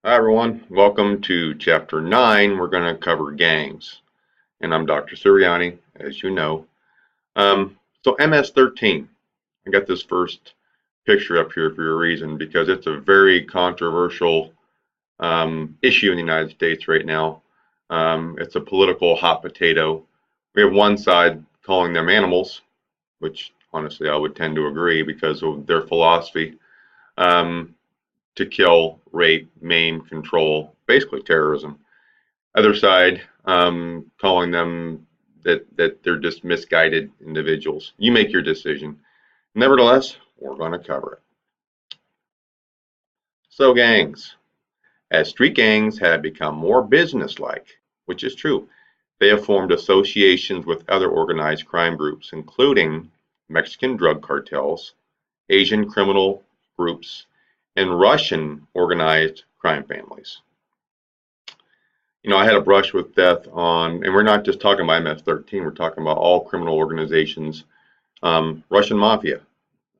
Hi everyone, welcome to Chapter 9. We're going to cover gangs. And I'm Dr. Sirianni, as you know. So MS-13, I got this first picture up here for a reason because it's a very controversial issue in the United States right now. It's a political hot potato. We have one side calling them animals, which honestly I would tend to agree because of their philosophy. To kill, rape, maim, control, basically terrorism. Other side calling them that they're just misguided individuals. You make your decision. Nevertheless, we're going to cover it. So gangs. As street gangs have become more businesslike, which is true, they have formed associations with other organized crime groups, including Mexican drug cartels, Asian criminal groups, and Russian organized crime families. I had a brush with death on, and we're not just talking about MS-13, we're talking about all criminal organizations. Russian mafia.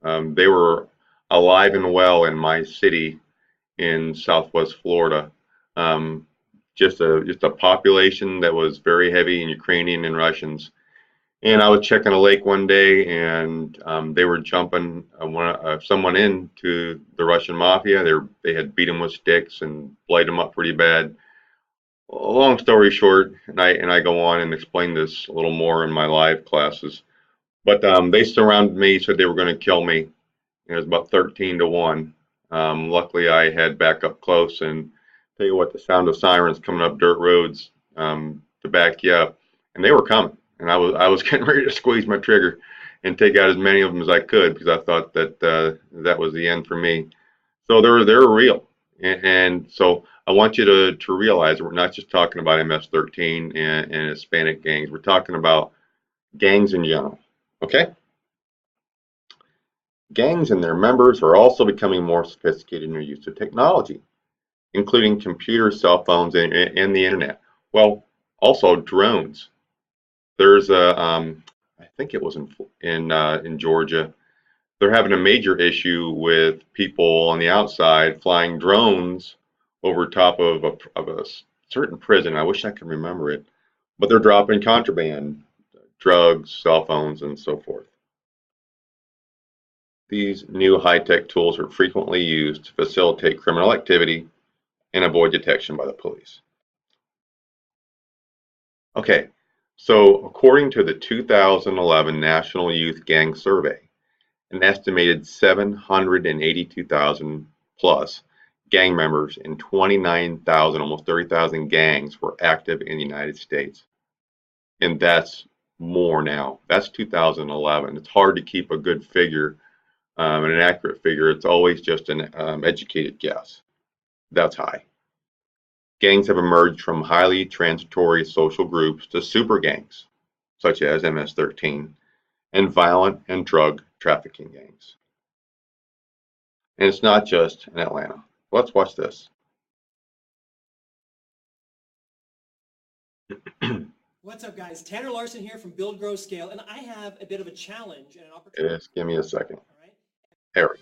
They were alive and well in my city in Southwest Florida. Just a population that was very heavy in Ukrainian and Russians. And I was checking a lake one day, and they were jumping someone into the Russian mafia. They had beat him with sticks and blighted him up pretty bad. Long story short, and I go on and explain this a little more in my live classes. But they surrounded me, said they were going to kill me. It was about 13-1. Luckily, I had back up close, and tell you what, the sound of sirens coming up dirt roads to back you up, and they were coming. And I was getting ready to squeeze my trigger and take out as many of them as I could because I thought that that was the end for me. So they're real, and so I want you to realize that we're not just talking about MS-13 and Hispanic gangs. We're talking about gangs in general. Okay. Gangs and their members are also becoming more sophisticated in their use of technology, including computers, cell phones, and the internet. Well, also drones. There's I think it was in Georgia. They're having a major issue with people on the outside flying drones over top of a certain prison. I wish I could remember it, but they're dropping contraband, drugs, cell phones, and so forth. These new high-tech tools are frequently used to facilitate criminal activity and avoid detection by the police. Okay, so according to the 2011 National Youth Gang Survey, an estimated 782,000 plus gang members in 29,000, almost 30,000 gangs were active in the United States. And that's more now. That's 2011. It's hard to keep a good figure and an accurate figure. It's always just an educated guess. That's high. Gangs have emerged from highly transitory social groups to super gangs, such as MS-13, and violent and drug trafficking gangs. And it's not just in Atlanta. Let's watch this. What's up, guys? Tanner Larson here from Build, Grow, Scale, and I have a bit of a challenge and an opportunity. Just give me a second. All right. There we go.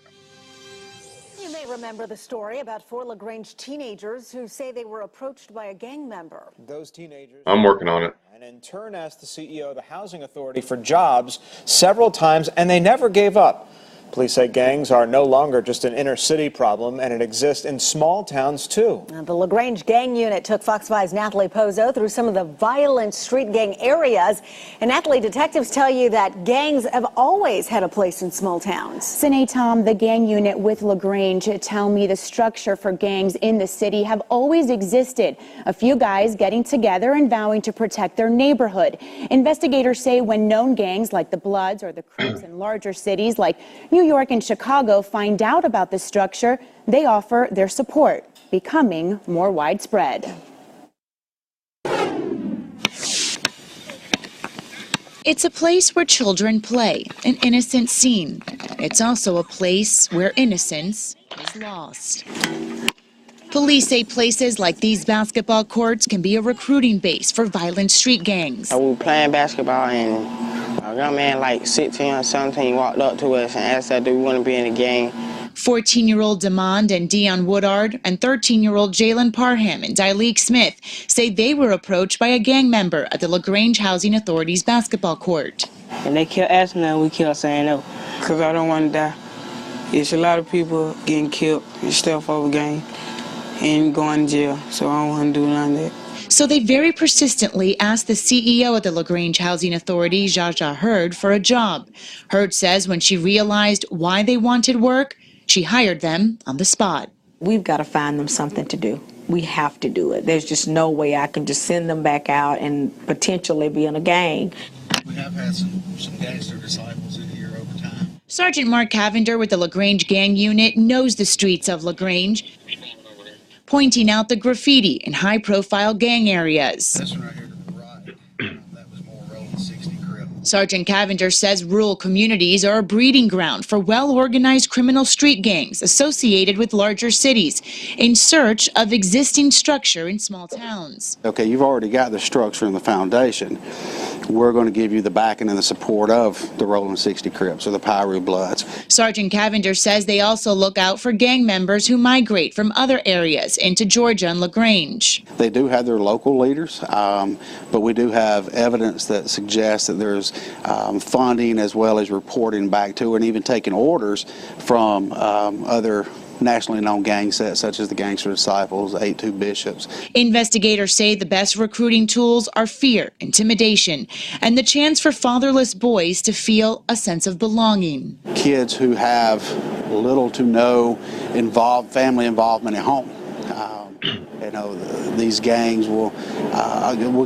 You may remember the story about four LaGrange teenagers who say they were approached by a gang member. Those teenagers. I'm working on it. And in turn asked the CEO of the Housing Authority for jobs several times, and they never gave up. Police say gangs are no longer just an inner city problem, and it exists in small towns too. Now, the LaGrange gang unit took Fox 5's Natalie Pozo through some of the violent street gang areas. And Natalie, detectives tell you that gangs have always had a place in small towns. Sine Tom, the gang unit with LaGrange, tell me the structure for gangs in the city have always existed. A few guys getting together and vowing to protect their neighborhood. Investigators say when known gangs like the Bloods or the Crips in larger cities like New York and Chicago find out about the structure, they offer their support, becoming more widespread. It's a place where children play, an innocent scene. It's also a place where innocence is lost. Police say places like these basketball courts can be a recruiting base for violent street gangs. We were playing basketball and a young man like 16 or 17 walked up to us and asked us, do we want to be in the gang? 14-year-old Demond and Dion Woodard and 13-year-old Jalen Parham and Dyleek Smith say they were approached by a gang member at the LaGrange Housing Authority's basketball court. And they kept asking us, we kept saying no. Because I don't want to die. It's a lot of people getting killed and stuff over gang and going to jail, so I don't want to do none of that. So they very persistently asked the CEO of the LaGrange Housing Authority, Jaja Hurd, for a job. Hurd says when she realized why they wanted work, she hired them on the spot. We've got to find them something to do. We have to do it. There's just no way I can just send them back out and potentially be in a gang. We have had some gangster disciples in here over time. Sergeant Mark Cavender with the LaGrange Gang Unit knows the streets of LaGrange, pointing out the graffiti in high-profile gang areas. This one right here to the right, that was more rolling 60 crib. Sergeant Cavender says rural communities are a breeding ground for well-organized criminal street gangs associated with larger cities in search of existing structure in small towns. Okay, you've already got the structure and the foundation. We're going to give you the backing and the support of the Rolling 60 Crips or the Piru Bloods. Sergeant Cavender says they also look out for gang members who migrate from other areas into Georgia and LaGrange. They do have their local leaders, but we do have evidence that suggests that there's funding as well as reporting back to and even taking orders from other nationally known gang sets such as the Gangster Disciples, 8-2 Bishops. Investigators say the best recruiting tools are fear, intimidation, and the chance for fatherless boys to feel a sense of belonging. Kids who have little to no family involvement at home. You know, these gangs will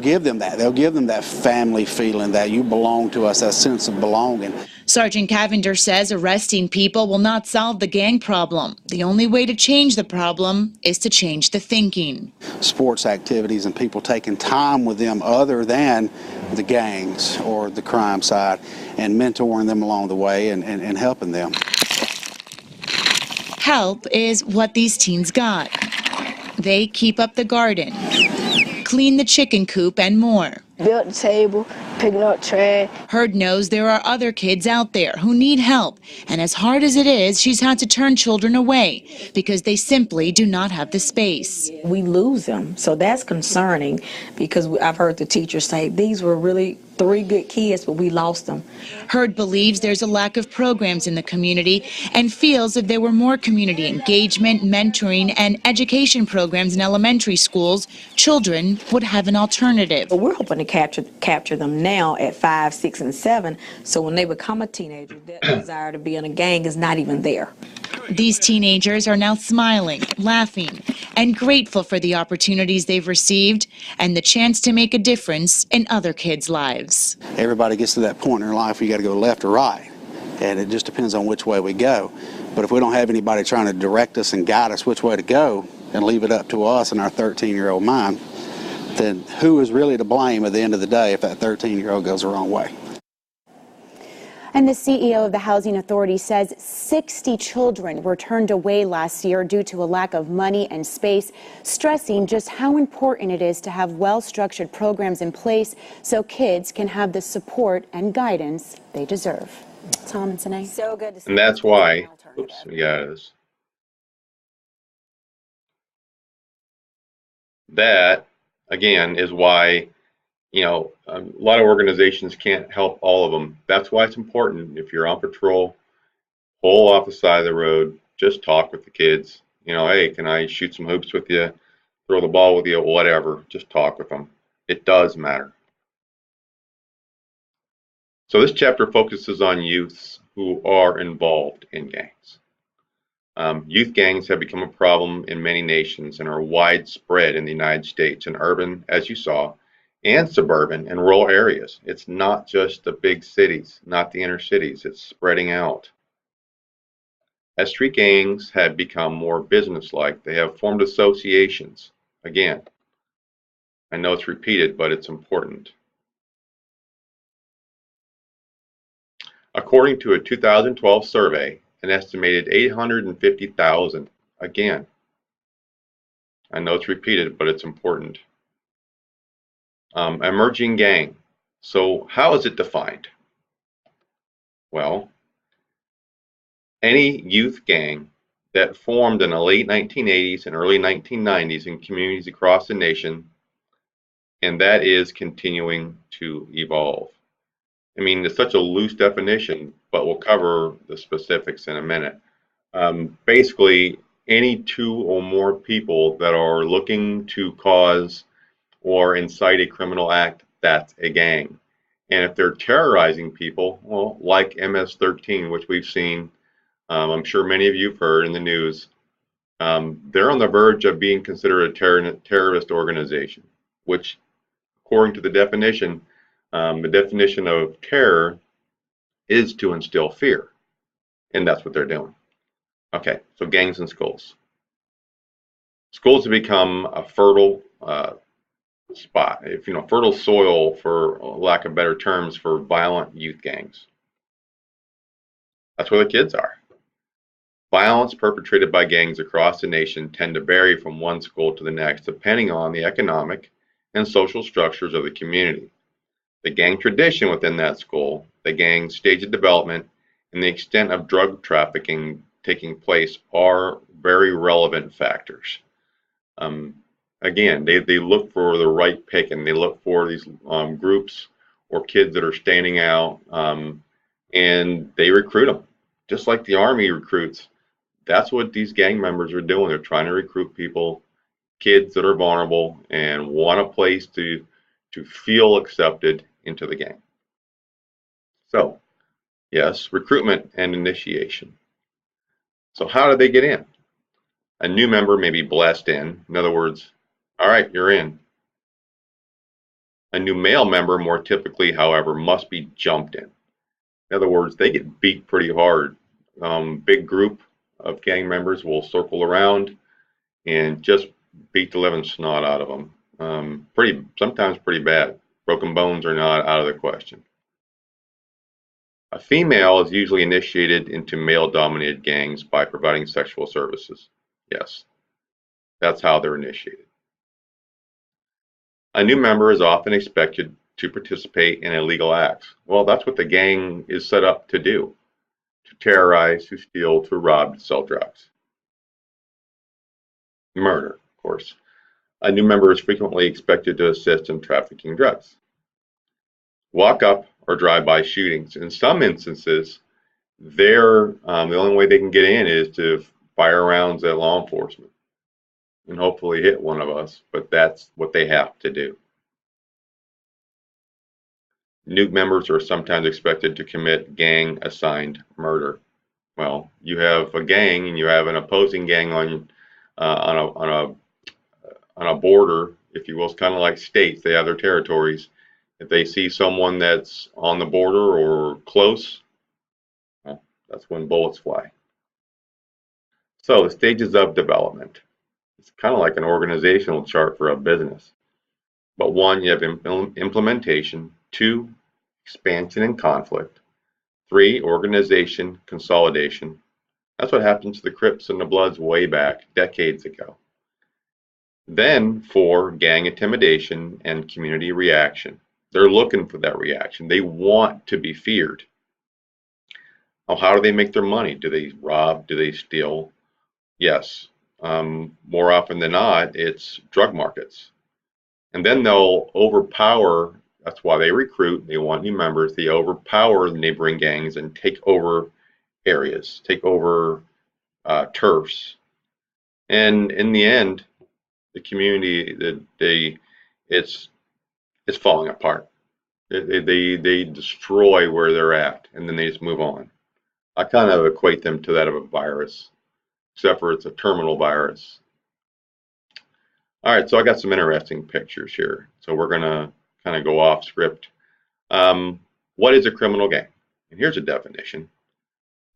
give them that. They'll give them that family feeling that you belong to us, that sense of belonging. Sergeant Cavender says arresting people will not solve the gang problem. The only way to change the problem is to change the thinking. Sports activities and people taking time with them other than the gangs or the crime side and mentoring them along the way and helping them. Help is what these teens got. They keep up the garden, clean the chicken coop, and more. Built the table, picking up trash. Hurd knows there are other kids out there who need help, and as hard as it is, she's had to turn children away because they simply do not have the space. We lose them, so that's concerning because I've heard the teachers say these were really 3 good kids, but we lost them. Hurd believes there's a lack of programs in the community and feels if there were more community engagement, mentoring, and education programs in elementary schools, children would have an alternative. But we're hoping to capture them now at 5, 6, and 7, so when they become a teenager, that desire to be in a gang is not even there. These teenagers are now smiling, laughing, and grateful for the opportunities they've received and the chance to make a difference in other kids' lives. Everybody gets to that point in their life where you got to go left or right, and it just depends on which way we go. But if we don't have anybody trying to direct us and guide us which way to go and leave it up to us and our 13-year-old mind, then who is really to blame at the end of the day if that 13-year-old goes the wrong way? And the CEO of the Housing Authority says 60 children were turned away last year due to a lack of money and space, stressing just how important it is to have well-structured programs in place so kids can have the support and guidance they deserve. Tom and Sine. So good to see. And that's why, oops, yes, that again is why, you know, a lot of organizations can't help all of them. That's why it's important. If you're on patrol, pull off the side of the road, just talk with the kids. You know, hey, can I shoot some hoops with you, throw the ball with you, whatever. Just talk with them. It does matter. So this chapter focuses on youths who are involved in gangs. Youth gangs have become a problem in many nations and are widespread in the United States, in urban, as you saw, and suburban and rural areas. It's not just the big cities, not the inner cities, it's spreading out. As street gangs have become more businesslike, they have formed associations. Again, I know it's repeated, but it's important. According to a 2012 survey, an estimated 850,000, again, I know it's repeated, but it's important. Emerging gang. So how is it defined? Well, any youth gang that formed in the late 1980s and early 1990s in communities across the nation, and that is continuing to evolve. I mean, it's such a loose definition, but we'll cover the specifics in a minute. Basically, any two or more people that are looking to cause or incite a criminal act, that's a gang. And if they're terrorizing people, well, like MS-13, which we've seen, I'm sure many of you have heard in the news, they're on the verge of being considered a terrorist organization, which, according to the definition of terror is to instill fear, and that's what they're doing. Okay, so gangs and schools. Schools have become a fertile spot, fertile soil, for lack of better terms, for violent youth gangs. That's where the kids are. Violence perpetrated by gangs across the nation tend to vary from one school to the next, depending on the economic and social structures of the community, the gang tradition within that school, the gang stage of development, and the extent of drug trafficking taking place are very relevant factors. Again, they look for the right pick, and they look for these groups or kids that are standing out, and they recruit them, just like the Army recruits. That's what these gang members are doing. They're trying to recruit people, kids that are vulnerable and want a place to feel accepted into the gang. So, yes, recruitment and initiation. So how do they get in? A new member may be blessed in. In other words, all right, you're in. A new male member, more typically, however, must be jumped in. In other words, they get beat pretty hard. Big group of gang members will circle around and just beat the living snot out of them. Sometimes pretty bad. Broken bones are not out of the question. A female is usually initiated into male-dominated gangs by providing sexual services. Yes, that's how they're initiated. A new member is often expected to participate in illegal acts. Well, that's what the gang is set up to do: to terrorize, to steal, to rob, to sell drugs. Murder, of course. A new member is frequently expected to assist in trafficking drugs. Walk-up or drive-by shootings. In some instances, the only way they can get in is to fire rounds at law enforcement and hopefully hit one of us, but that's what they have to do. New members are sometimes expected to commit gang-assigned murder. Well, you have a gang and you have an opposing gang on a border, if you will. It's kind of like states. They have their territories. If they see someone that's on the border or close, well, that's when bullets fly. So the stages of development. It's kind of like an organizational chart for a business. But 1, you have implementation. 2, expansion and conflict. 3, organization, consolidation. That's what happened to the Crips and the Bloods way back, decades ago. Then 4, gang intimidation and community reaction. They're looking for that reaction. They want to be feared. Now, how do they make their money? Do they rob? Do they steal? Yes. More often than not, it's drug markets. And then they'll overpower. That's why they recruit. They want new members. They overpower the neighboring gangs and take over areas, take over turfs. And in the end, the community, it's falling apart. They destroy where they're at, and then they just move on. I kind of equate them to that of a virus, except for it's a terminal virus. All right, so I got some interesting pictures here. So we're going to kind of go off script. What is a criminal gang? And here's a definition.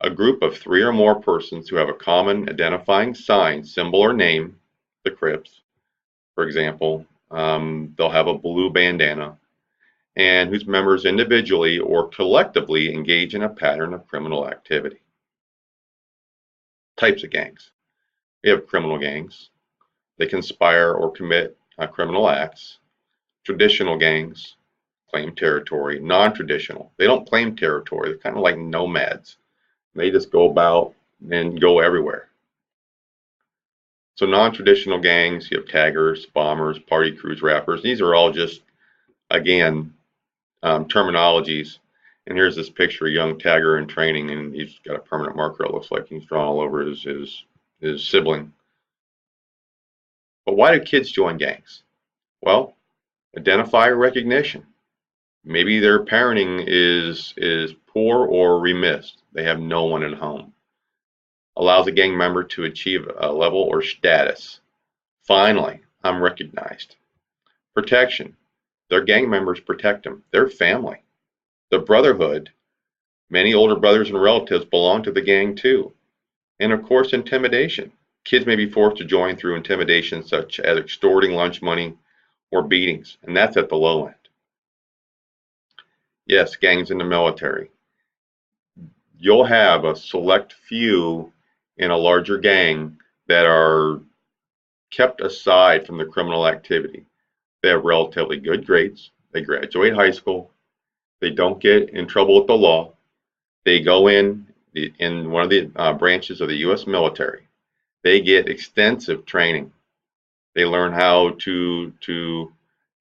A group of 3 or more persons who have a common identifying sign, symbol, or name, the Crips, for example. They'll have a blue bandana, and whose members individually or collectively engage in a pattern of criminal activity. Types of gangs. We have criminal gangs. They conspire or commit criminal acts. Traditional gangs claim territory. Non-traditional, they don't claim territory. They're kind of like nomads. They just go about and go everywhere. So non-traditional gangs, you have taggers, bombers, party crews, rappers. These are all just, again, terminologies. And here's this picture of a young tagger in training, and he's got a permanent marker. It looks like he's drawn all over his sibling. But why do kids join gangs? Well, identify recognition. Maybe their parenting is poor or remiss. They have no one at home. Allows a gang member to achieve a level or status. Finally, I'm recognized. Protection. Their gang members protect them. Their family. The brotherhood. Many older brothers and relatives belong to the gang too. And of course, intimidation. Kids may be forced to join through intimidation such as extorting lunch money or beatings, and that's at the low end. Yes, gangs in the military. You'll have a select few in a larger gang that are kept aside from the criminal activity. They have relatively good grades. They graduate high school. They don't get in trouble with the law. They go in one of the branches of the U.S. military. They get extensive training. They learn how to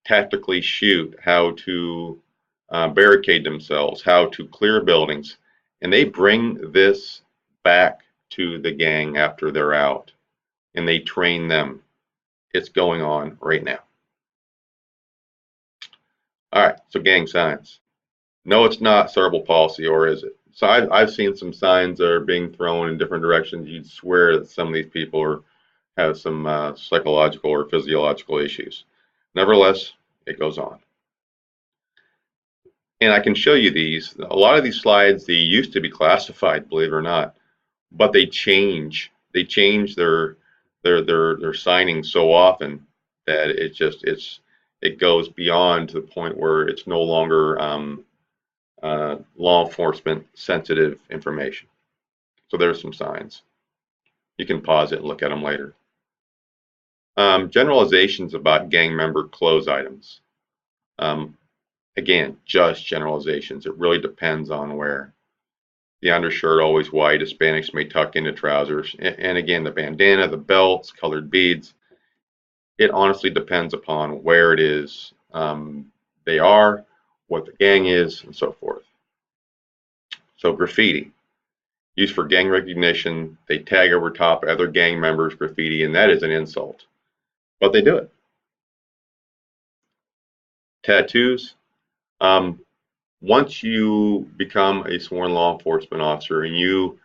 tactically shoot, how to barricade themselves, how to clear buildings, and they bring this back to the gang after they're out, and they train them. It's going on right now. All right, so gang signs. No, it's not cerebral palsy, or is it? So I've seen some signs that are being thrown in different directions. You'd swear that some of these people have some psychological or physiological issues. Nevertheless, it goes on. And I can show you these. A lot of these slides, they used to be classified, believe it or not, but they change. They change their signing so often that it goes beyond to the point where it's no longer law enforcement sensitive information. So there's some signs. You can pause it and look at them later. Generalizations about gang member clothes items. Again, just generalizations. It really depends on where. The undershirt always white. Hispanics may tuck into trousers. And again, the bandana, the belts, colored beads. It honestly depends upon where it is they are, what the gang is, and so forth. So graffiti. Used for gang recognition. They tag over top other gang members' graffiti, and that is an insult. But they do it. Tattoos. Once you become a sworn law enforcement officer and you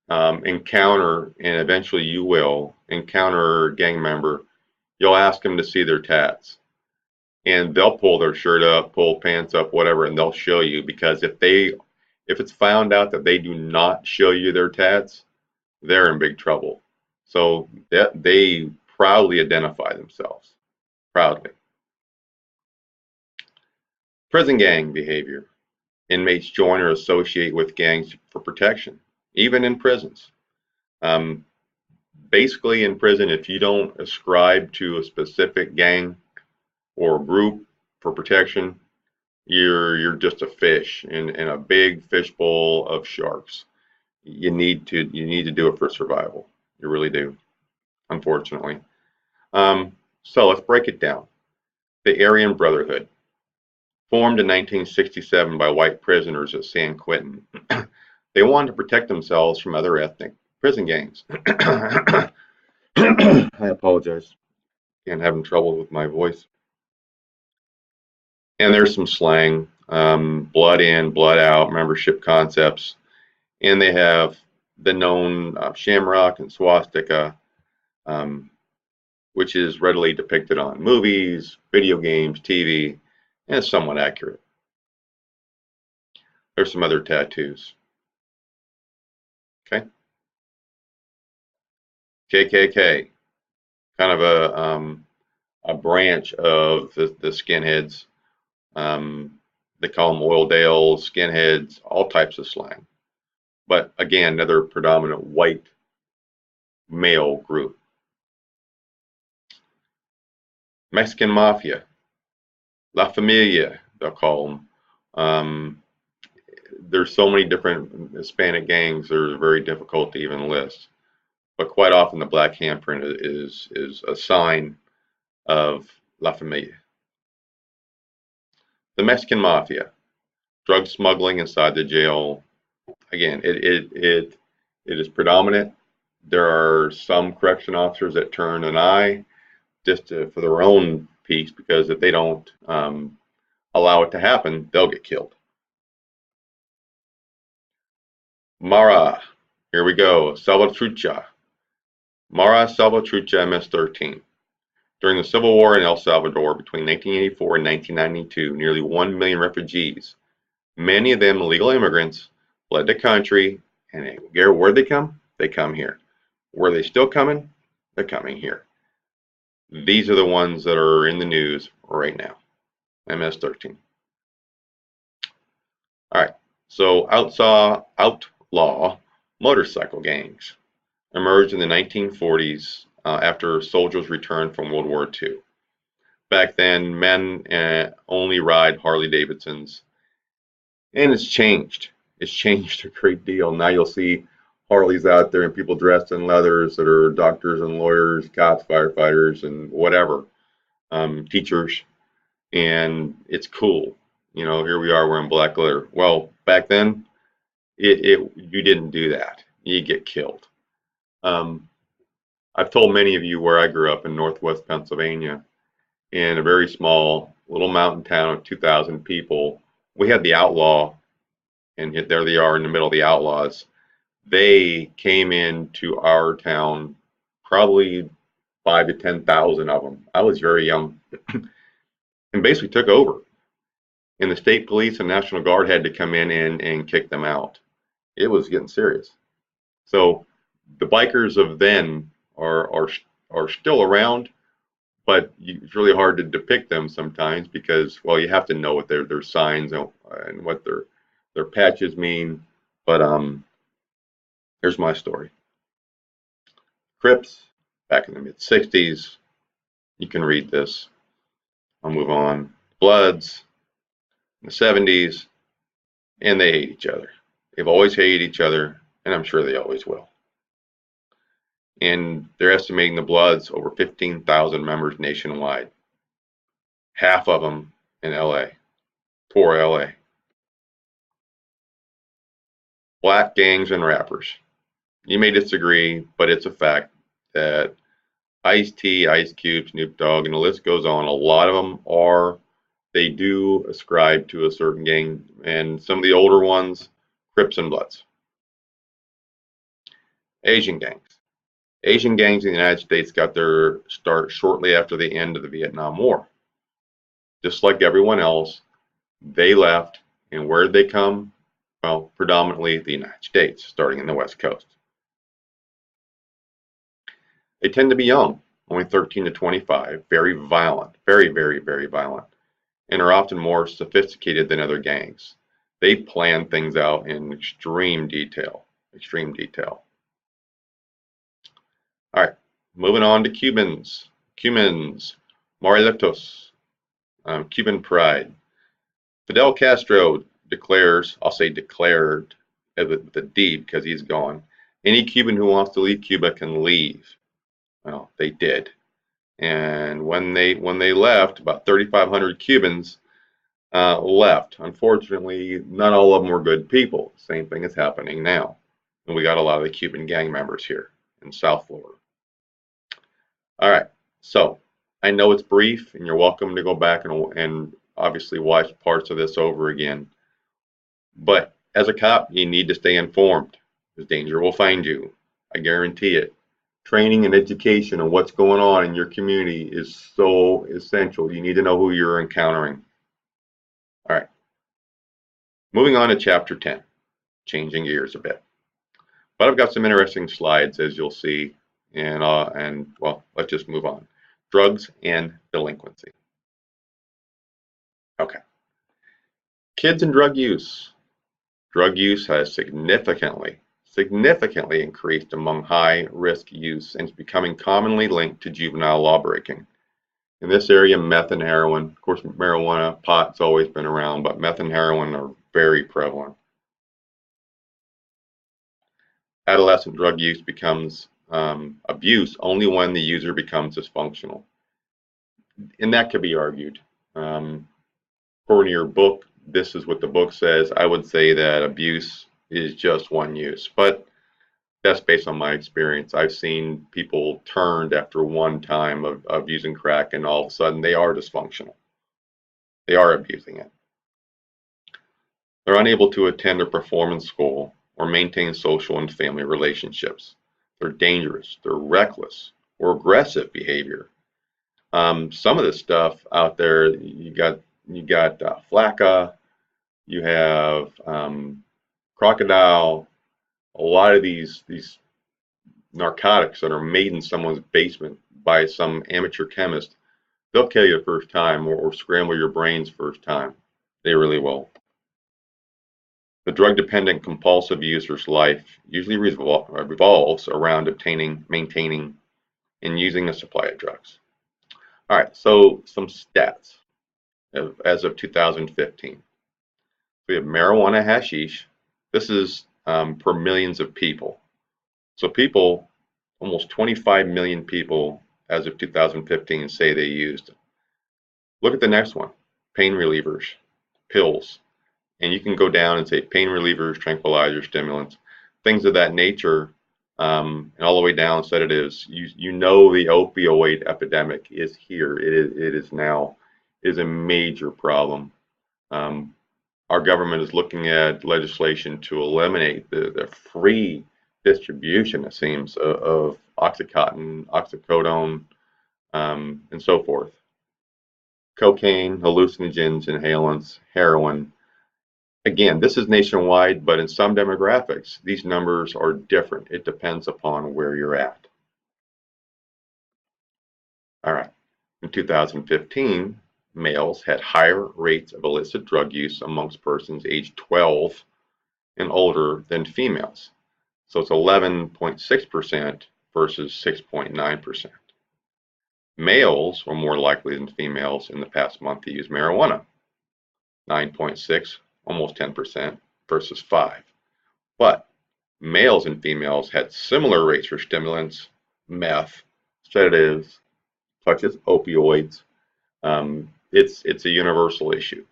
encounter, and eventually you will encounter a gang member, you'll ask them to see their tats. And they'll pull their shirt up, pull pants up, whatever, and they'll show you, because if it's found out that they do not show you their tats, they're in big trouble. So they proudly identify themselves. Proudly. Prison gang behavior. Inmates join or associate with gangs for protection, even in prisons. Basically, in prison, if you don't ascribe to a specific gang or group for protection, you're just a fish in a big fishbowl of sharks. You need to do it for survival. You really do, unfortunately. So let's break it down. The Aryan Brotherhood, formed in 1967 by white prisoners at San Quentin. They wanted to protect themselves from other ethnic prison gangs. I apologize. Again, having trouble with my voice. And there's some slang, blood in, blood out, membership concepts. And they have the known shamrock and swastika, which is readily depicted on movies, video games, TV, and it's somewhat accurate. There's some other tattoos. Okay. KKK, kind of a branch of the skinheads. They call them Oildales, skinheads, all types of slang. But again, another predominant white male group. Mexican Mafia, La Familia, they'll call them. There's so many different Hispanic gangs, they're very difficult to even list. but quite often the black handprint is a sign of La Familia. The Mexican Mafia, drug smuggling inside the jail. Again, it is predominant. There are some correction officers that turn an eye just for their own peace, because if they don't allow it to happen, they'll get killed. Mara, here we go, Salvatrucha. Mara Salvatrucha, MS-13. During the Civil War in El Salvador between 1984 and 1992, nearly 1 million refugees, many of them illegal immigrants, fled the country, and where'd they come? They come here. Were they still coming? They're coming here. These are the ones that are in the news right now. MS-13. All right, so outlaw motorcycle gangs emerged in the 1940s after soldiers returned from World War II. Back then, men only ride Harley Davidsons, and it's changed. It's changed a great deal. Now you'll see Harleys out there and people dressed in leathers that are doctors and lawyers, cops, firefighters, and whatever, teachers, and it's cool. You know, here we are wearing black leather. Well, back then, you didn't do that. You get killed. I've told many of you where I grew up in Northwest Pennsylvania, in a very small little mountain town of 2,000 people. We had the outlaw, and there they are in the middle of the outlaws. They came into our town, probably 5,000 to 10,000 of them. I was very young, and basically took over. And the state police and National Guard had to come in and kick them out. It was getting serious. So the bikers of then are still around, but it's really hard to depict them sometimes because, well, you have to know what their signs and what their patches mean. But here's my story. Crips, back in the mid-60s. You can read this. I'll move on. Bloods in the 70s, and they hate each other. They've always hated each other, and I'm sure they always will. And they're estimating the Bloods over 15,000 members nationwide. Half of them in LA. Poor LA. Black gangs and rappers. You may disagree, but it's a fact that Ice-T, Ice Cube, Snoop Dogg, and the list goes on. A lot of them they do ascribe to a certain gang, and some of the older ones, Crips and Bloods. Asian gangs. Asian gangs in the United States got their start shortly after the end of the Vietnam War. Just like everyone else, they left, and where did they come? Well, predominantly the United States, starting in the West Coast. They tend to be young, only 13 to 25, very violent, very, very, very violent, and are often more sophisticated than other gangs. They plan things out in extreme detail, extreme detail. All right, moving on to Cubans. Cubans, Morelos, Cuban pride. Fidel Castro declares, I'll say declared with a D because he's gone, any Cuban who wants to leave Cuba can leave. Well, they did. And when they left, about 3,500 Cubans left. Unfortunately, not all of them were good people. Same thing is happening now. And we got a lot of the Cuban gang members here in South Florida. All right, so I know it's brief, and you're welcome to go back and obviously watch parts of this over again. But as a cop, you need to stay informed, because danger will find you. I guarantee it. Training and education on what's going on in your community is so essential. You need to know who you're encountering. All right. Moving on to Chapter 10, changing gears a bit. But I've got some interesting slides, as you'll see, and well, let's just move on. Drugs and delinquency. Okay. Kids and drug use. Drug use has significantly increased among high-risk youths and is becoming commonly linked to juvenile lawbreaking. In this area, meth and heroin, of course, marijuana, pot's always been around, but meth and heroin are very prevalent. Adolescent drug use becomes abuse only when the user becomes dysfunctional. And that could be argued. According to your book, this is what the book says. I would say that abuse is just one use, but that's based on my experience. I've seen people turned after one time of using crack, and all of a sudden they are dysfunctional. They are abusing it. They're unable to attend or perform in school or maintain social and family relationships. They're dangerous, they're reckless, or aggressive behavior. Some of this stuff out there, you got Flacca, you have Crocodile, a lot of these narcotics that are made in someone's basement by some amateur chemist. They'll kill you the first time, or scramble your brains first time. They really will. The drug-dependent compulsive user's life usually revolves around obtaining, maintaining, and using a supply of drugs. All right, so some stats as of 2015. We have marijuana, hashish. This is per millions of people. So people, almost 25 million people as of 2015 say they used it. Look at the next one, pain relievers, pills. And you can go down and say pain relievers, tranquilizers, stimulants, things of that nature, and all the way down sedatives. You know the opioid epidemic is here. It is now. It is a major problem. Our government is looking at legislation to eliminate the free distribution, it seems, of Oxycontin, oxycodone, and so forth. Cocaine, hallucinogens, inhalants, heroin. Again, this is nationwide, but in some demographics, these numbers are different. It depends upon where you're at. All right. In 2015, males had higher rates of illicit drug use amongst persons aged 12 and older than females. So it's 11.6% versus 6.9%. Males were more likely than females in the past month to use marijuana, 9.6, almost 10% versus 5. But males and females had similar rates for stimulants, meth, sedatives, such as opioids. It's a universal issue.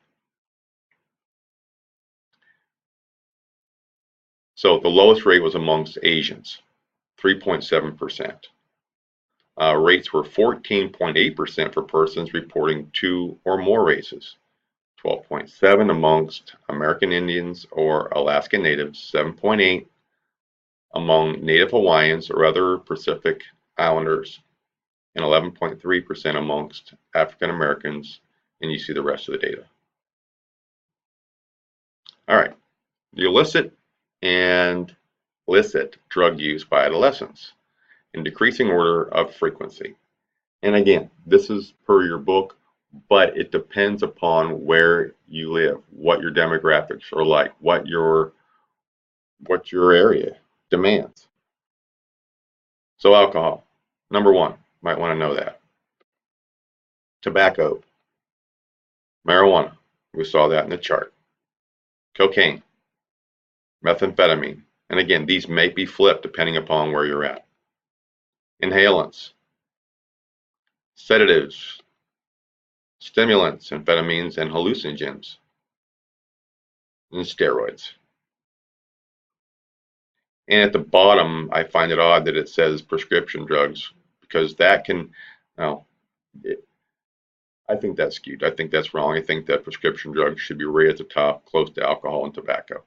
So the lowest rate was amongst Asians, 3.7%. Rates were 14.8% for persons reporting 2 or more races, 12.7 amongst American Indians or Alaskan Natives, 7.8 among Native Hawaiians or other Pacific Islanders, and 11.3% amongst African Americans, and you see the rest of the data. All right, the illicit and licit drug use by adolescents in decreasing order of frequency. And again, this is per your book, but it depends upon where you live, what your demographics are like, what your area demands. So alcohol, number one, might want to know that. Tobacco, marijuana, we saw that in the chart. Cocaine, methamphetamine, and again, these may be flipped depending upon where you're at. Inhalants, sedatives, stimulants, amphetamines, and hallucinogens, and steroids. And at the bottom, I find it odd that it says prescription drugs, because that can, I think that's skewed. I think that's wrong. I think that prescription drugs should be right at the top, close to alcohol and tobacco.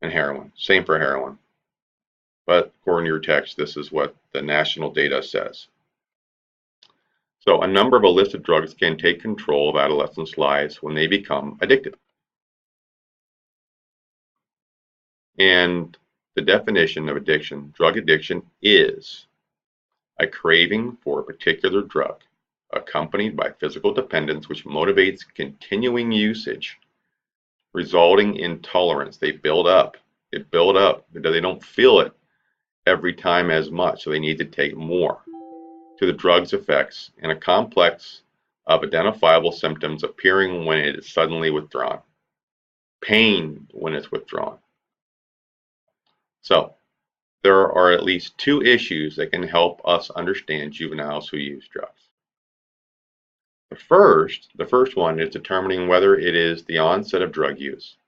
And heroin, same for heroin. But according to your text, this is what the national data says. So a number of illicit drugs can take control of adolescents' lives when they become addicted. And the definition of addiction, drug addiction, is a craving for a particular drug, accompanied by physical dependence, which motivates continuing usage, resulting in tolerance. They build up. They build up because they don't feel it every time as much, so they need to take more to the drug's effects, and a complex of identifiable symptoms appearing when it is suddenly withdrawn. Pain when it's withdrawn. So, there are at least two issues that can help us understand juveniles who use drugs. The first one is determining whether it is the onset of drug use,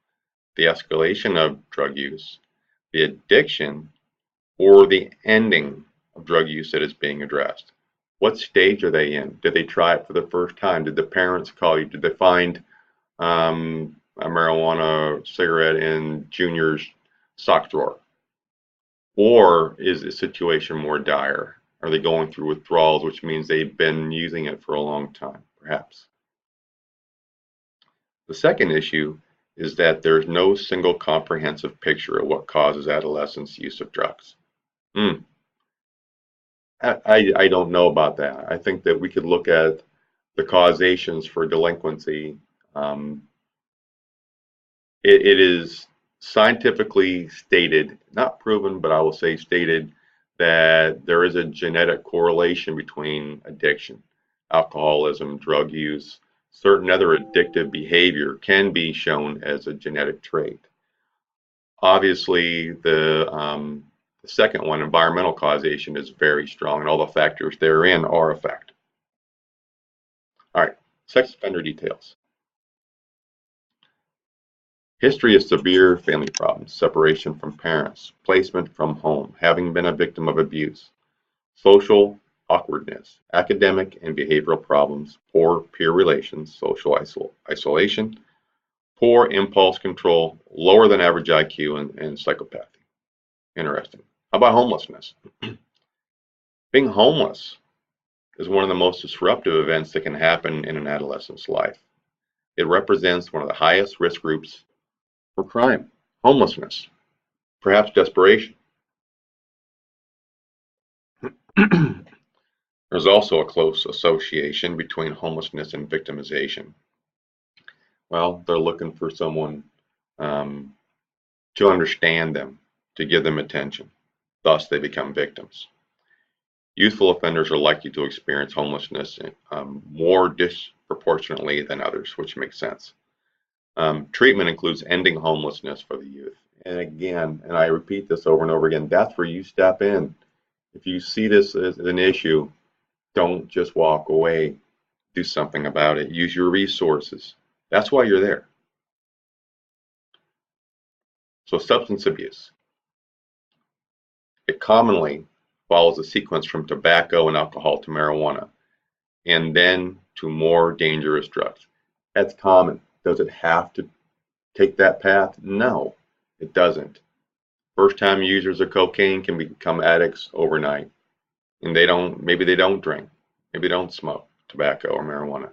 the escalation of drug use, the addiction, or the ending of drug use that is being addressed. What stage are they in? Did they try it for the first time? Did the parents call you? Did they find a marijuana cigarette in Junior's sock drawer? Or is the situation more dire? Are they going through withdrawals, which means they've been using it for a long time, perhaps? The second issue is that there's no single comprehensive picture of what causes adolescents' use of drugs. I don't know about that. I think that we could look at the causations for delinquency. It is scientifically stated, not proven, but I will say stated, that there is a genetic correlation between addiction, alcoholism, drug use, certain other addictive behavior can be shown as a genetic trait. Obviously, the second one, environmental causation, is very strong, and all the factors therein are a fact. All right, sex offender details. History of severe family problems, separation from parents, placement from home, having been a victim of abuse, social awkwardness, academic and behavioral problems, poor peer relations, social isolation, poor impulse control, lower than average IQ, and psychopathy. Interesting. How about homelessness? Being homeless is one of the most disruptive events that can happen in an adolescent's life. It represents one of the highest risk groups for crime, homelessness, perhaps desperation. There's also a close association between homelessness and victimization. Well, they're looking for someone to understand them, to give them attention. Thus, they become victims. Youthful offenders are likely to experience homelessness more disproportionately than others, which makes sense. Treatment includes ending homelessness for the youth. And again, and I repeat this over and over again, that's where you step in. If you see this as an issue, don't just walk away. Do something about it. Use your resources. That's why you're there. So substance abuse. It commonly follows a sequence from tobacco and alcohol to marijuana, and then to more dangerous drugs. That's common. Does it have to take that path? No, it doesn't. First-time users of cocaine can become addicts overnight, and maybe they don't drink, maybe they don't smoke tobacco or marijuana.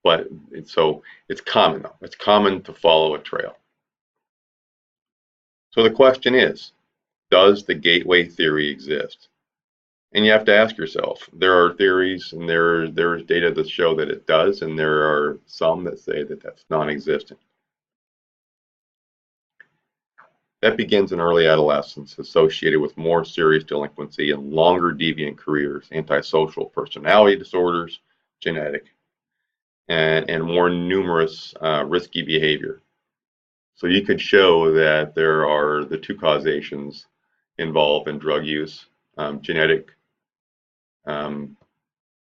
But it's common though. It's common to follow a trail. So the question is, does the gateway theory exist? And you have to ask yourself, there are theories and there's data that show that it does, and there are some that say that that's non-existent. That begins in early adolescence, associated with more serious delinquency and longer deviant careers, antisocial personality disorders, genetic, and more numerous risky behavior. So you could show that there are the two causations involved in drug use, genetic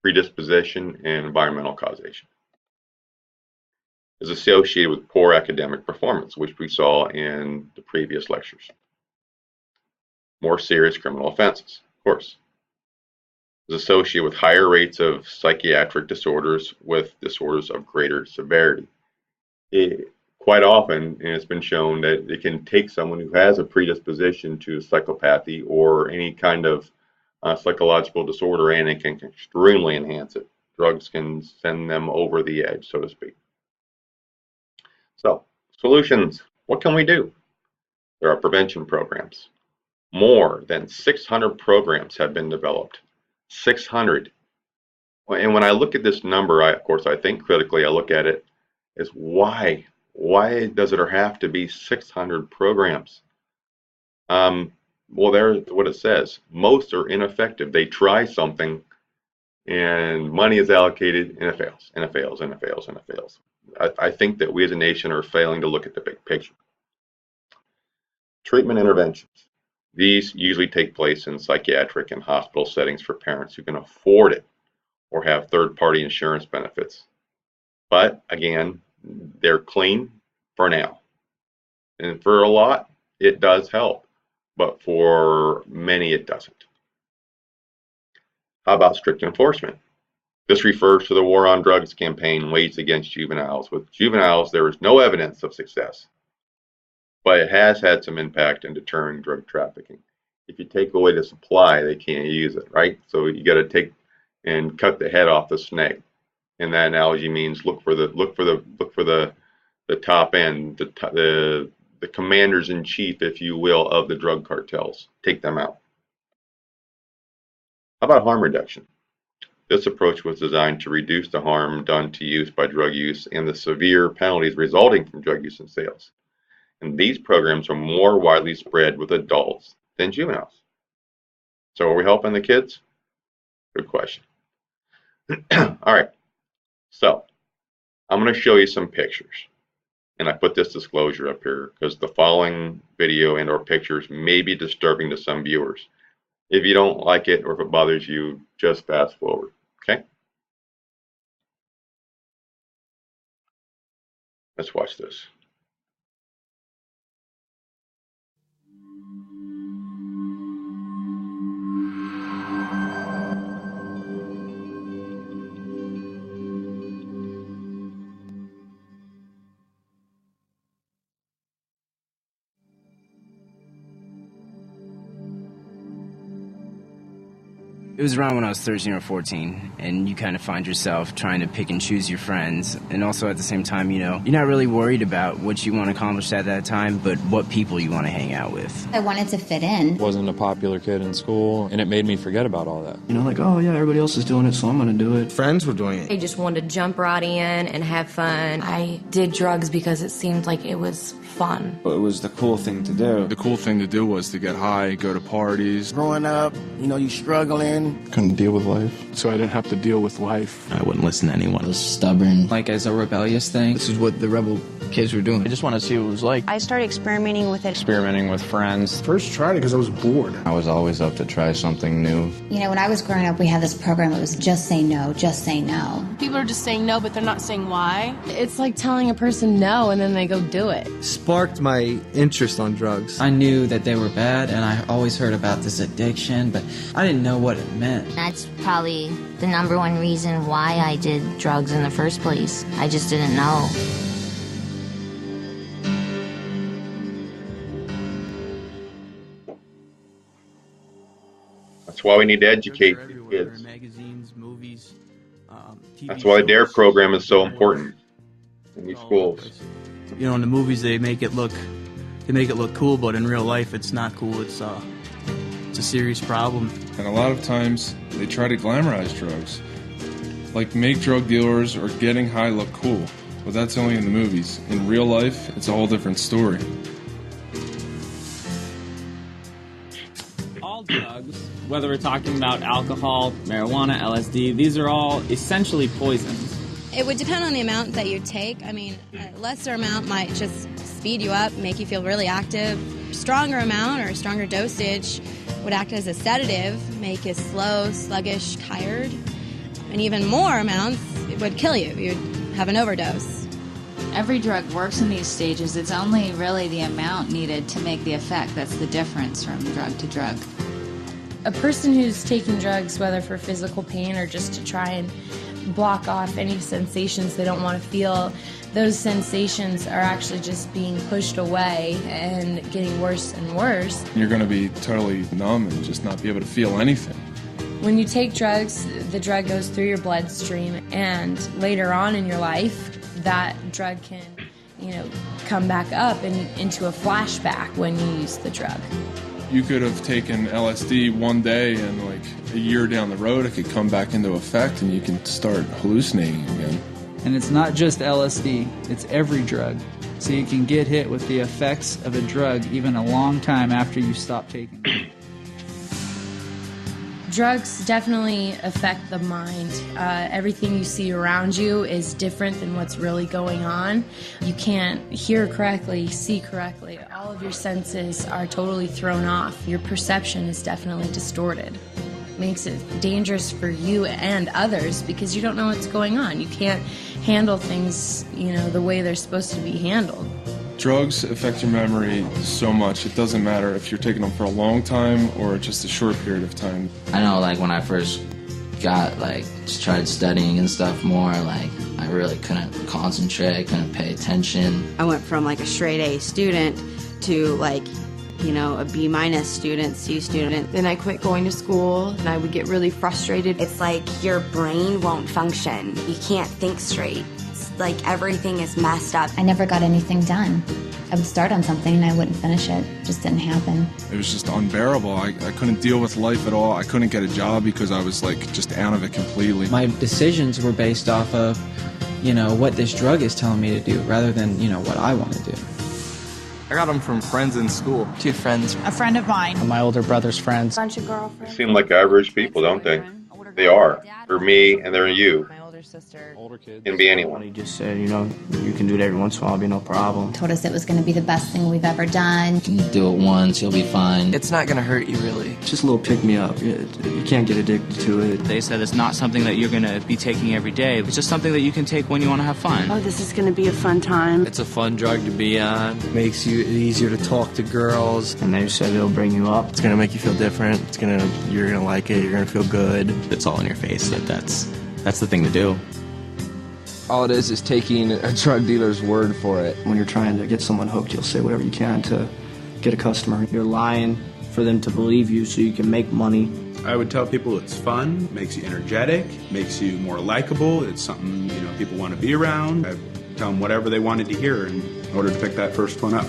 predisposition and environmental causation. Is associated with poor academic performance, which we saw in the previous lectures. More serious criminal offenses, of course. Is associated with higher rates of psychiatric disorders with disorders of greater severity. Quite often, and it's been shown that it can take someone who has a predisposition to psychopathy or any kind of psychological disorder, and it can extremely enhance it. Drugs can send them over the edge, so to speak. So, solutions. What can we do? There are prevention programs. More than 600 programs have been developed. 600. And when I look at this number, of course, I think critically. I look at it as why? Why does it have to be 600 programs? Well, there's what it says. Most are ineffective. They try something, and money is allocated, and it fails, and it fails, and it fails, and it fails. I think that we as a nation are failing to look at the big picture. Treatment interventions. These usually take place in psychiatric and hospital settings for parents who can afford it or have third-party insurance benefits. But again, they're clean for now. And for a lot, it does help, but for many, it doesn't. How about strict enforcement? This refers to the War on Drugs campaign waged against juveniles. With juveniles, there is no evidence of success, but it has had some impact in deterring drug trafficking. If you take away the supply, they can't use it, right? So you got to take and cut the head off the snake. And that analogy means look for the top end, the commanders in chief, if you will, of the drug cartels. Take them out. How about harm reduction? This approach was designed to reduce the harm done to youth by drug use and the severe penalties resulting from drug use and sales. And these programs are more widely spread with adults than juveniles. So are we helping the kids? Good question. All right, so I'm going to show you some pictures. And I put this disclosure up here because the following video and or pictures may be disturbing to some viewers. If you don't like it or if it bothers you, just fast forward, okay? Let's watch this. It was around when I was 13 or 14, and you kind of find yourself trying to pick and choose your friends, and also at the same time, you know, you're not really worried about what you want to accomplish at that time, but what people you want to hang out with. I wanted to fit in. Wasn't a popular kid in school, and it made me forget about all that. You know, like, oh yeah, everybody else is doing it, so I'm gonna do it. Friends were doing it. I just wanted to jump right in and have fun. I did drugs because it seemed like it was fun. It was the cool thing to do. The cool thing to do was to get high, go to parties. Growing up, you know, you struggling. Couldn't deal with life, so I didn't have to deal with life. I wouldn't listen to anyone. I was stubborn. Like as a rebellious thing. This is what the rebel kids were doing. I just wanted to see what it was like. I started experimenting with it. Experimenting with friends. First tried it because I was bored. I was always up to try something new. You know, when I was growing up, we had this program that was just say no, just say no. People are just saying no, but they're not saying why. It's like telling a person no and then they go do it. Sparked my interest on drugs. I knew that they were bad, and I always heard about this addiction, but I didn't know what it meant. That's probably the #1 reason why I did drugs in the first place. I just didn't know. That's why we need to educate the kids. Magazines, movies, TV That's why the DARE shows. program is so important in these schools. You know, in the movies they make it look cool, but in real life it's not cool. It's a serious problem. And a lot of times they try to glamorize drugs, like make drug dealers or getting high look cool, but that's only in the movies. In real life, it's a whole different story. All drugs, whether we're talking about alcohol, marijuana, LSD, these are all essentially poisons. It would depend on the amount that you take. I mean, a lesser amount might just speed you up, make you feel really active. Stronger amount or stronger dosage would act as a sedative, make you slow, sluggish, tired. And even more amounts, it would kill you. You'd have an overdose. Every drug works in these stages. It's only really the amount needed to make the effect that's the difference from drug to drug. A person who's taking drugs, whether for physical pain or just to try and block off any sensations they don't want to feel, those sensations are actually just being pushed away and getting worse and worse. You're going to be totally numb and just not be able to feel anything. When you take drugs, the drug goes through your bloodstream, and later on in your life, that drug can, come back up and into a flashback when you use the drug. You could have taken LSD one day and like a year down the road it could come back into effect and you can start hallucinating again. And it's not just LSD, it's every drug. So you can get hit with the effects of a drug even a long time after you stop taking it. Drugs definitely affect the mind. Everything you see around you is different than what's really going on. You can't hear correctly, see correctly. All of your senses are totally thrown off. Your perception is definitely distorted. Makes it dangerous for you and others because you don't know what's going on. You can't handle things, the way they're supposed to be handled. Drugs affect your memory so much. It doesn't matter if you're taking them for a long time or just a short period of time. I know, when I first got, tried studying and stuff more, I really couldn't concentrate, couldn't pay attention. I went from, a straight A student to, a B- student, C student. Then I quit going to school, and I would get really frustrated. It's like your brain won't function. You can't think straight. Like everything is messed up. I never got anything done. I would start on something and I wouldn't finish it. It just didn't happen. It was just unbearable. I couldn't deal with life at all. I couldn't get a job because I was just out of it completely. My decisions were based off of, what this drug is telling me to do rather than, what I want to do. I got them from friends in school. 2 friends. A friend of mine. My older brother's friends. Bunch of girlfriends. They seem like average people, don't they? They are. For me, and they're you. Sister. Older kids. Can be anyone. He just said, you can do it every once in a while, it'll be no problem. Told us it was going to be the best thing we've ever done. You can do it once, you'll be fine. It's not going to hurt you, really. Just a little pick-me-up. You can't get addicted to it. They said it's not something that you're going to be taking every day. It's just something that you can take when you want to have fun. Oh, this is going to be a fun time. It's a fun drug to be on. Makes you easier to talk to girls. And they said it'll bring you up. It's going to make you feel different. You're going to like it. You're going to feel good. It's all in your face. That's the thing to do. All it is taking a drug dealer's word for it. When you're trying to get someone hooked, you'll say whatever you can to get a customer. You're lying for them to believe you so you can make money. I would tell people it's fun, makes you energetic, makes you more likable. It's something, people want to be around. I tell them whatever they wanted to hear in order to pick that first one up.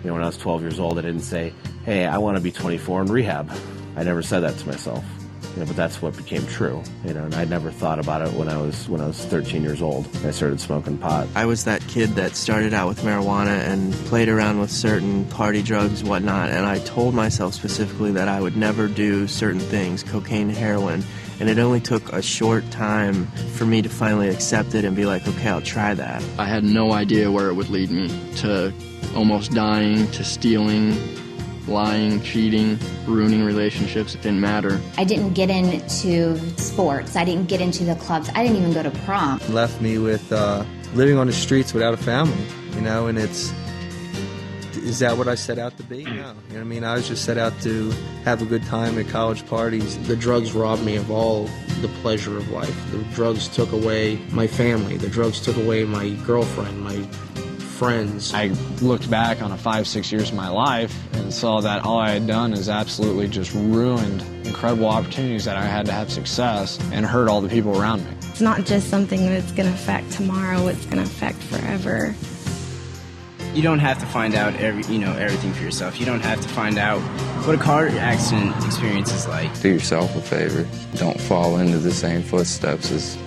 When I was 12 years old, I didn't say, hey, I want to be 24 in rehab. I never said that to myself. But that's what became true, and I never thought about it when I was 13 years old. I started smoking pot. I was that kid that started out with marijuana and played around with certain party drugs and whatnot, and I told myself specifically that I would never do certain things, cocaine, heroin, and it only took a short time for me to finally accept it and be like, okay, I'll try that. I had no idea where it would lead me, to almost dying, to stealing, lying, cheating, ruining relationships. It didn't matter. I didn't get into sports. I didn't get into the clubs. I didn't even go to prom. Left me with living on the streets without a family, and is that what I set out to be? No. You know what I mean? I was just set out to have a good time at college parties. The drugs robbed me of all the pleasure of life. The drugs took away my family. The drugs took away my girlfriend, my friends. I looked back on 5-6 years of my life and saw that all I had done is absolutely just ruined incredible opportunities that I had to have success and hurt all the people around me. It's not just something that's going to affect tomorrow, it's going to affect forever. You don't have to find out everything for yourself. You don't have to find out what a car accident experience is like. Do yourself a favor. Don't fall into the same footsteps as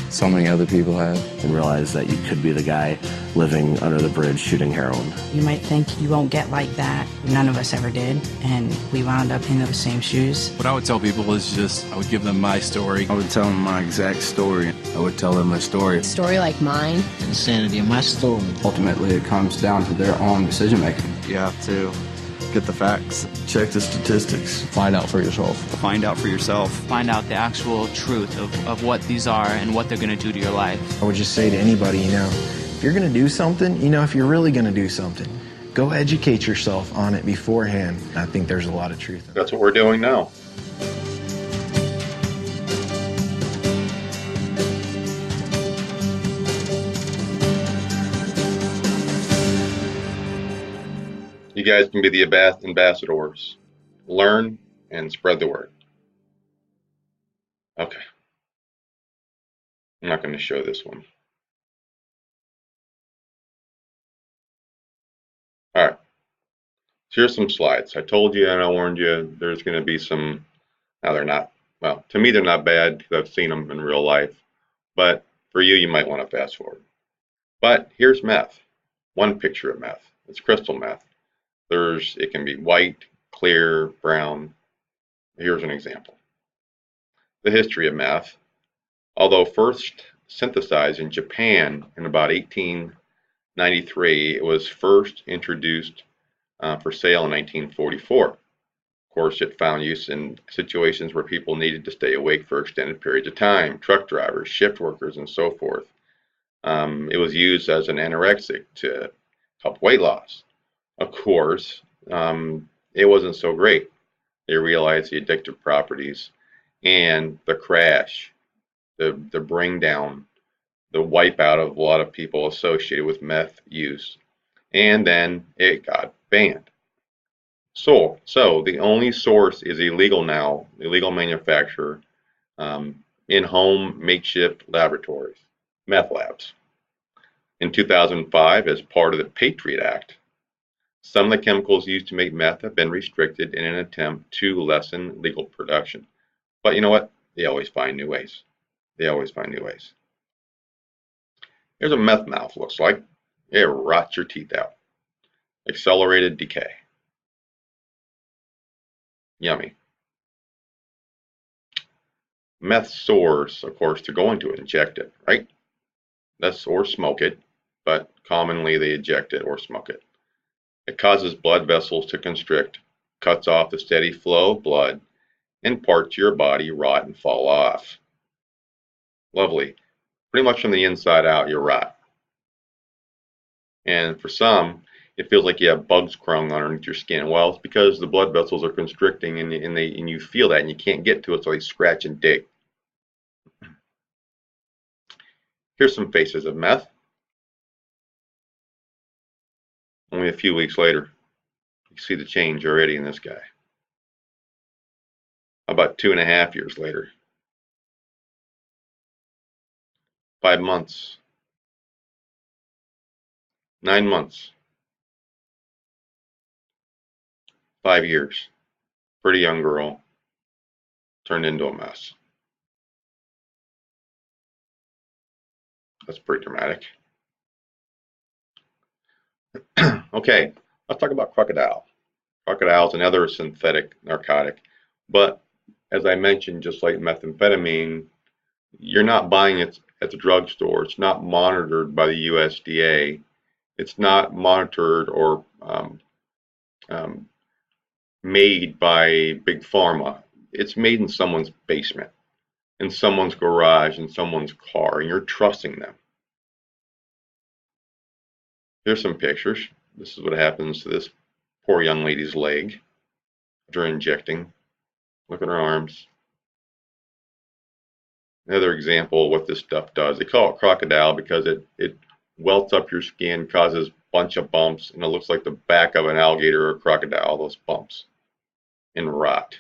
so many other people have. And realize that you could be the guy living under the bridge shooting heroin. You might think you won't get like that. None of us ever did, and we wound up in those same shoes. What I would tell people is I would give them my story. I would tell them my exact story. I would tell them my story. A story like mine. The insanity of my story. Ultimately, it comes down to their own decision making. You have to get the facts. Check the statistics. Find out for yourself. Find out for yourself. Find out the actual truth of what these are and what they're going to do to your life. I would just say to anybody, if you're going to do something, if you're really going to do something, go educate yourself on it beforehand. I think there's a lot of truth. That's what we're doing now. You guys can be the ambassadors. Learn and spread the word. Okay. I'm not going to show this one. All right. So here's some slides. I told you and I warned you there's going to be some, now they're not, well, to me they're not bad because I've seen them in real life. But for you, you might want to fast forward. But here's meth. One picture of meth. It's crystal meth. It can be white, clear, brown. Here's an example. the history of meth. Although first synthesized in Japan in about 1893, it was first introduced for sale in 1944. Of course, it found use in situations where people needed to stay awake for extended periods of time, truck drivers, shift workers, and so forth. It was used as an anorexic to help weight loss. Of course, it wasn't so great. They realized the addictive properties and the crash, the bring down, the wipeout of a lot of people associated with meth use. And then it got banned. So the only source is illegal now, illegal manufacturer, in-home makeshift laboratories, meth labs. In 2005, as part of the Patriot Act, some of the chemicals used to make meth have been restricted in an attempt to lessen legal production. But you know what? They always find new ways. They always find new ways. Here's what meth mouth looks like. It rots your teeth out. Accelerated decay. Yummy. Meth source, of course, they're going to inject it, right? Or smoke it, but commonly they eject it or smoke it. It causes blood vessels to constrict, cuts off the steady flow of blood, and parts of your body rot and fall off. Lovely. Pretty much from the inside out, you rot. And for some, it feels like you have bugs crawling underneath your skin. Well, it's because the blood vessels are constricting and you feel that and you can't get to it, so they scratch and dig. Here's some faces of meth. Only a few weeks later. You see the change already in this guy. About 2.5 years later. 5 months. 9 months. 5 years. Pretty young girl. Turned into a mess. That's pretty dramatic. Okay, let's talk about crocodile. Crocodile is another synthetic narcotic, but as I mentioned, just like methamphetamine, you're not buying it at the drugstore. It's not monitored by the USDA. It's not monitored or made by Big Pharma. It's made in someone's basement, in someone's garage, in someone's car, and you're trusting them. Here's some pictures. This is what happens to this poor young lady's leg after injecting. Look at her arms. Another example of what this stuff does. They call it crocodile because it welts up your skin, causes a bunch of bumps, and it looks like the back of an alligator or a crocodile, those bumps, and rot.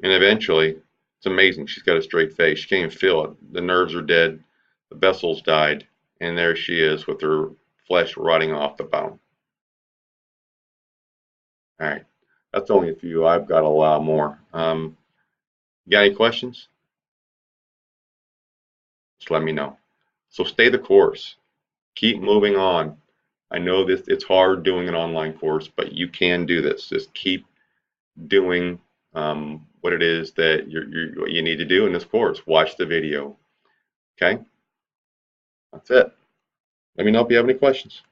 And eventually, it's amazing. She's got a straight face. She can't even feel it. The nerves are dead. The vessels died. And there she is with her flesh rotting off the bone. All right. That's only a few. I've got a lot more. Got any questions? Just let me know. So stay the course. Keep moving on. I know this it's hard doing an online course, but you can do this. Just keep doing what it is that what you need to do in this course. Watch the video. Okay? That's it. Let me know if you have any questions.